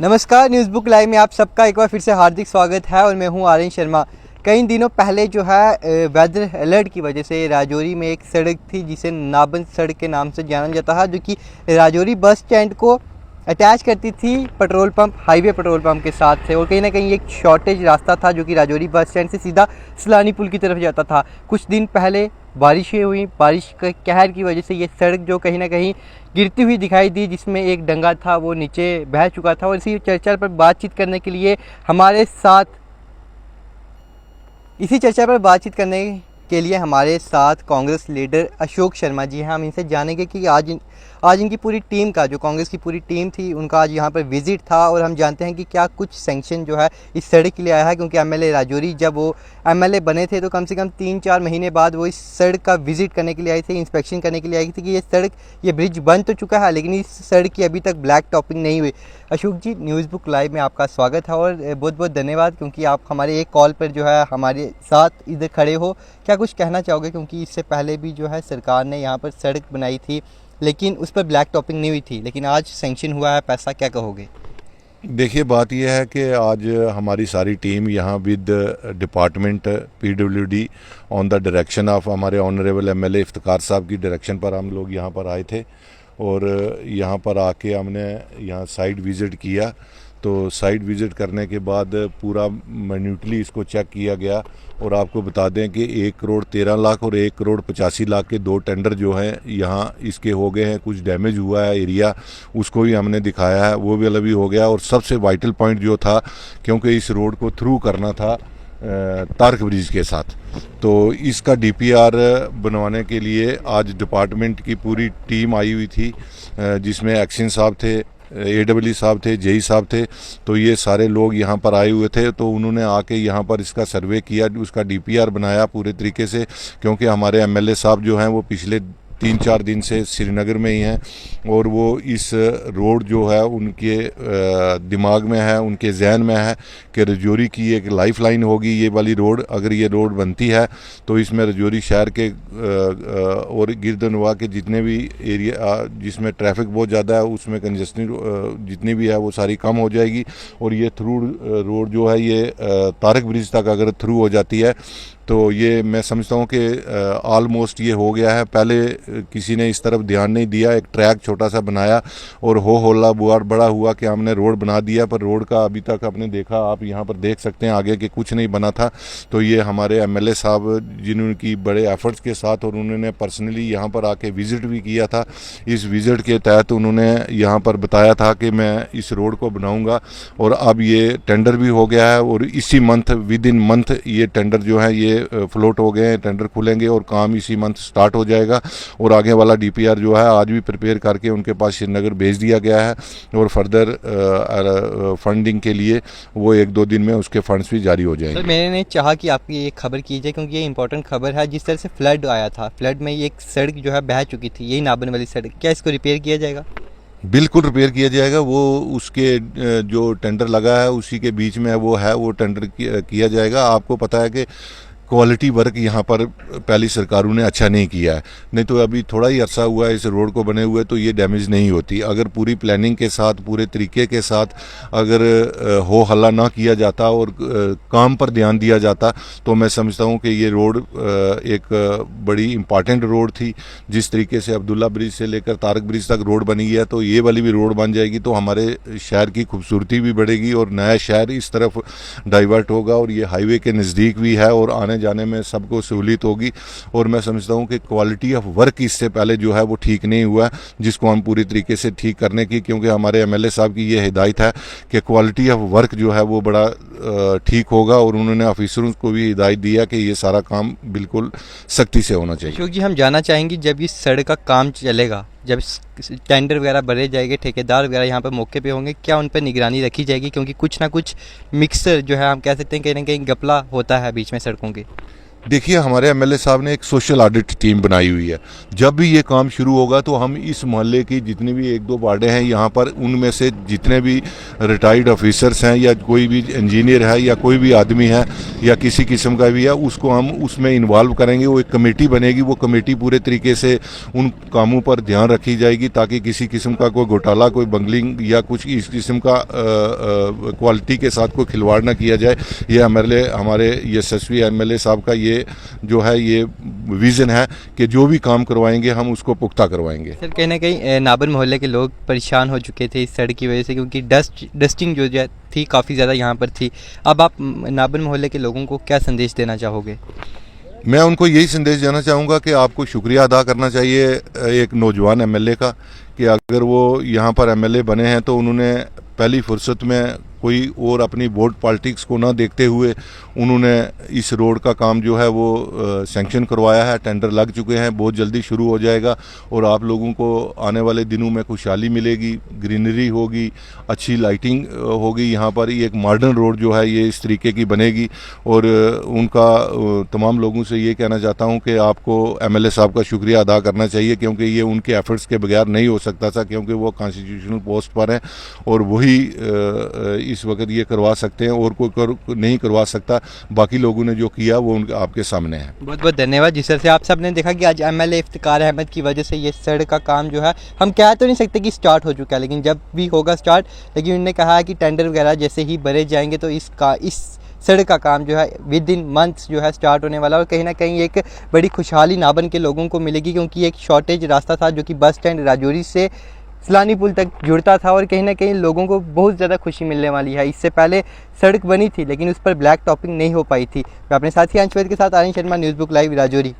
नमस्कार, news book live में आप सबका एक बार फिर से हार्दिक स्वागत है और मैं हूं आर्यन शर्मा। कई दिनों पहले जो है वेदर अलर्ट की वजह से राजौरी में एक सड़क थी जिसे नाबंद सड़क के नाम से जाना जाता है, जो कि राजौरी बस स्टैंड को अटैच करती थी petrol pump, highway petrol pump के साथ से। और कहीं ना कहीं एक शॉर्टेज रास्ता था जो कि राजौरी बस स्टैंड से सीधा सलानी पुल की तरफ जाता था। कुछ दिन पहले बारिशें हुई, बारिश के कहर की वजह से ये सड़क जो कहीं ना कहीं गिरती हुई दिखाई दी, जिसमें एक डंगा था वो नीचे बह चुका था। और इसी चर्चा पर बातचीत करने के लिए हमारे साथ कांग्रेस लीडर अशोक शर्मा जी हैं। हम इनसे जानेंगे कि आज इनकी पूरी टीम का, जो कांग्रेस की पूरी टीम थी, उनका आज यहाँ पर विजिट था। और हम जानते हैं कि क्या कुछ सैंक्शन जो है इस सड़क के लिए आया है, क्योंकि एमएलए राजौरी जब वो एमएलए बने थे तो कम से कम 3-4 महीने बाद वो इस सड़क का विजिट करने के लिए आए थे, इंस्पेक्शन करने के लिए आई थी कि ये ब्रिज बन तो चुका है लेकिन इस सड़क की अभी तक ब्लैक टॉपिंग नहीं हुई। अशोक जी, न्यूज़ बुक लाइव में आपका स्वागत है और बहुत बहुत धन्यवाद क्योंकि आप हमारे एक कॉल पर जो है हमारे साथ इधर खड़े हो। क्या कुछ कहना चाहोगे, क्योंकि इससे पहले भी जो है सरकार ने यहाँ पर सड़क बनाई थी लेकिन उस पर ब्लैक टॉपिंग नहीं हुई थी, लेकिन आज सैंक्शन हुआ है पैसा, क्या कहोगे? देखिए, बात यह है कि आज हमारी सारी टीम यहाँ with department PWD on the direction of हमारे ऑनरेबल एमएलए इफ्तिकार साहब की डायरेक्शन पर हम लोग यहाँ पर आए थे। और यहाँ पर आके हमने यहाँ साइट विज़िट किया। तो साइट विज़िट करने के बाद पूरा मिन्यूटली इसको चेक किया गया। और आपको बता दें कि 1,13,00,000 और 1,85,00,000 के 2 टेंडर जो हैं यहाँ इसके हो गए हैं। कुछ डैमेज हुआ है एरिया, उसको भी हमने दिखाया है, वो भी अलग भी हो गया। और सबसे वाइटल पॉइंट जो था, क्योंकि इस रोड को थ्रू करना था तारक ब्रिज के साथ, तो इसका डीपीआर बनवाने के लिए आज डिपार्टमेंट की पूरी टीम आई हुई थी, जिसमें एक्शन साहब थे, एडब्ल्यू साहब थे, जेई साहब थे। तो ये सारे लोग यहाँ पर आए हुए थे। तो उन्होंने आके यहाँ पर इसका सर्वे किया, उसका डीपीआर बनाया पूरे तरीके से, क्योंकि हमारे एमएलए साहब जो हैं वो पिछले 3-4 दिन से श्रीनगर में ही हैं। और वो इस रोड जो है उनके दिमाग में है, उनके जहन में है कि राजौरी की एक लाइफ लाइन होगी ये वाली रोड। अगर ये रोड बनती है तो इसमें राजौरी शहर के और गिरदनवा के जितने भी एरिया जिसमें ट्रैफिक बहुत ज़्यादा है, उसमें कंजेस्शन जितनी भी है वो सारी कम हो जाएगी। और ये थ्रू रोड जो है ये तारक ब्रिज तक अगर थ्रू हो जाती है तो ये मैं समझता हूँ कि ऑलमोस्ट ये हो गया है। पहले किसी ने इस तरफ ध्यान नहीं दिया, एक ट्रैक छोटा सा बनाया और हो हल्ला बुआर बड़ा हुआ कि हमने रोड बना दिया, पर रोड का अभी तक आपने देखा, आप यहाँ पर देख सकते हैं आगे कि कुछ नहीं बना था। तो ये हमारे एमएलए साहब जिन्होंने बड़े एफर्ट्स के साथ, और उन्होंने पर्सनली यहाँ पर आके विज़िट भी किया था। इस विज़िट के तहत उन्होंने यहाँ पर बताया था कि मैं इस रोड को बनाऊँगा। और अब ये टेंडर भी हो गया है और इसी मंथ, विद इन मंथ ये टेंडर जो है ये फ्लोट हो गए हैं, टेंडर खुलेंगे और काम इसी मंथ स्टार्ट हो जाएगा। और आगे वाला डीपीआर जो है आज भी प्रिपेयर करके उनके पास श्रीनगर भेज दिया गया है। और फर्दर फंडिंग के लिए वो 1-2 दिन में उसके फंड्स भी जारी हो जाएंगे। सर, मैंने चाहा कि आपकी एक खबर की जाए क्योंकि ये इंपॉर्टेंट खबर है। जिस तरह से फ्लड आया था, फ्लड में एक सड़क जो है बह चुकी थी, यही नाबन वाली सड़क, क्या इसको रिपेयर किया जाएगा? बिल्कुल रिपेयर किया जाएगा। वो उसके जो टेंडर लगा है उसी के बीच में वो है, वो टेंडर किया जाएगा। आपको पता है कि क्वालिटी वर्क यहाँ पर पहली सरकारों ने अच्छा नहीं किया है, नहीं तो अभी थोड़ा ही अरसा हुआ है इस रोड को बने हुए तो ये डैमेज नहीं होती। अगर पूरी प्लानिंग के साथ, पूरे तरीके के साथ अगर हो हल्ला ना किया जाता और काम पर ध्यान दिया जाता तो मैं समझता हूँ कि ये रोड एक बड़ी इम्पॉर्टेंट रोड थी। जिस तरीके से अब्दुल्ला ब्रिज से लेकर तारक ब्रिज तक रोड बनी है, तो ये वाली भी रोड बन जाएगी तो हमारे शहर की खूबसूरती भी बढ़ेगी और नया शहर इस तरफ डाइवर्ट होगा। और ये हाईवे के नज़दीक भी है और आने जाने में सबको सहूलियत होगी। और मैं समझता हूँ कि क्वालिटी ऑफ वर्क इससे पहले जो है वो ठीक नहीं हुआ, जिसको हम पूरी तरीके से ठीक करने की, क्योंकि हमारे एमएलए साहब की ये हिदायत है कि क्वालिटी ऑफ वर्क जो है वो बड़ा ठीक होगा। और उन्होंने ऑफिसरों को भी हिदायत दिया कि ये सारा काम बिल्कुल सख्ती से होना चाहिए। क्योंकि हम जानना चाहेंगे जब इस सड़क का काम चलेगा, जब टेंडर वगैरह भरे जाएंगे, ठेकेदार वगैरह यहाँ पर मौके पे होंगे, क्या उन पर निगरानी रखी जाएगी? क्योंकि कुछ ना कुछ मिक्सर जो है हम कह सकते हैं कहीं ना कहीं गपला होता है बीच में सड़कों के। देखिए, हमारे एमएलए साहब ने एक सोशल ऑडिट टीम बनाई हुई है। जब भी ये काम शुरू होगा तो हम इस मोहल्ले की जितनी भी 1-2 वार्डें हैं यहाँ पर, उनमें से जितने भी रिटायर्ड ऑफिसर्स हैं या कोई भी इंजीनियर है या कोई भी आदमी है या किसी किस्म का भी है, उसको हम उसमें इन्वॉल्व करेंगे। वो एक कमेटी बनेगी, वो कमेटी पूरे तरीके से उन कामों पर ध्यान रखी जाएगी ताकि किसी किस्म का कोई घोटाला, कोई बंगलिंग या कुछ इस किस्म का क्वालिटी के साथ कोई खिलवाड़ ना किया जाए। ये एमएलए, हमारे यशस्वी एमएलए साहब का ये जो है ये विजन है कि जो भी काम करवाएंगे हम उसको पुख्ता करवाएंगे। सर, कहीं ना कहीं नाबर मोहल्ले के लोग परेशान हो चुके थे इस सड़क की वजह से, क्योंकि डस्टिंग जो थी काफ़ी ज़्यादा यहाँ पर थी। अब आप नाबर मोहल्ले के लोगों को क्या संदेश देना चाहोगे? मैं उनको यही संदेश देना चाहूँगा कि आपको शुक्रिया अदा करना चाहिए एक नौजवान एमएलए का, कि अगर वो यहाँ पर एमएलए बने हैं तो उन्होंने पहली फुर्सत में कोई और अपनी वोट पॉलिटिक्स को ना देखते हुए उन्होंने इस रोड का काम जो है वो सैंक्शन करवाया है। टेंडर लग चुके हैं, बहुत जल्दी शुरू हो जाएगा और आप लोगों को आने वाले दिनों में खुशहाली मिलेगी, ग्रीनरी होगी, अच्छी लाइटिंग होगी। यहाँ पर ये एक मॉडर्न रोड जो है ये इस तरीके की बनेगी। और उनका तमाम लोगों से ये कहना चाहता हूँ कि आपको एमएलए साहब का शुक्रिया अदा करना चाहिए, क्योंकि ये उनके एफर्ट्स के बगैर नहीं हो सकता था, क्योंकि वो कॉन्स्टिट्यूशनल पोस्ट पर हैं और वही इस वक्त ये करवा सकते हैं और कोई नहीं करवा सकता। बाकी लोगों ने जो किया वो आपके सामने है। बहुत बहुत धन्यवाद। जिस तरह से आप सब ने देखा कि आज एमएलए इफ्तिकार अहमद की वजह से ये सड़क का काम जो है, हम कह तो नहीं सकते कि स्टार्ट हो चुका है, लेकिन जब भी होगा स्टार्ट, लेकिन उन्होंने कहा है कि टेंडर वगैरह जैसे ही भरे जाएंगे तो इस सड़क का काम जो है विद इन मंथ्स जो है स्टार्ट होने वाला है। और कहीं ना कहीं एक बड़ी खुशहाली नाबन के लोगों को मिलेगी, क्योंकि एक शॉर्टेज रास्ता था जो कि बस स्टैंड राजौरी से सलानी पुल तक जुड़ता था और कहीं ना कहीं लोगों को बहुत ज़्यादा खुशी मिलने वाली है। इससे पहले सड़क बनी थी लेकिन उस पर ब्लैक टॉपिंग नहीं हो पाई थी। मैं अपने साथी अंशवेद के साथ Aryan Sharma, news book live, Rajouri.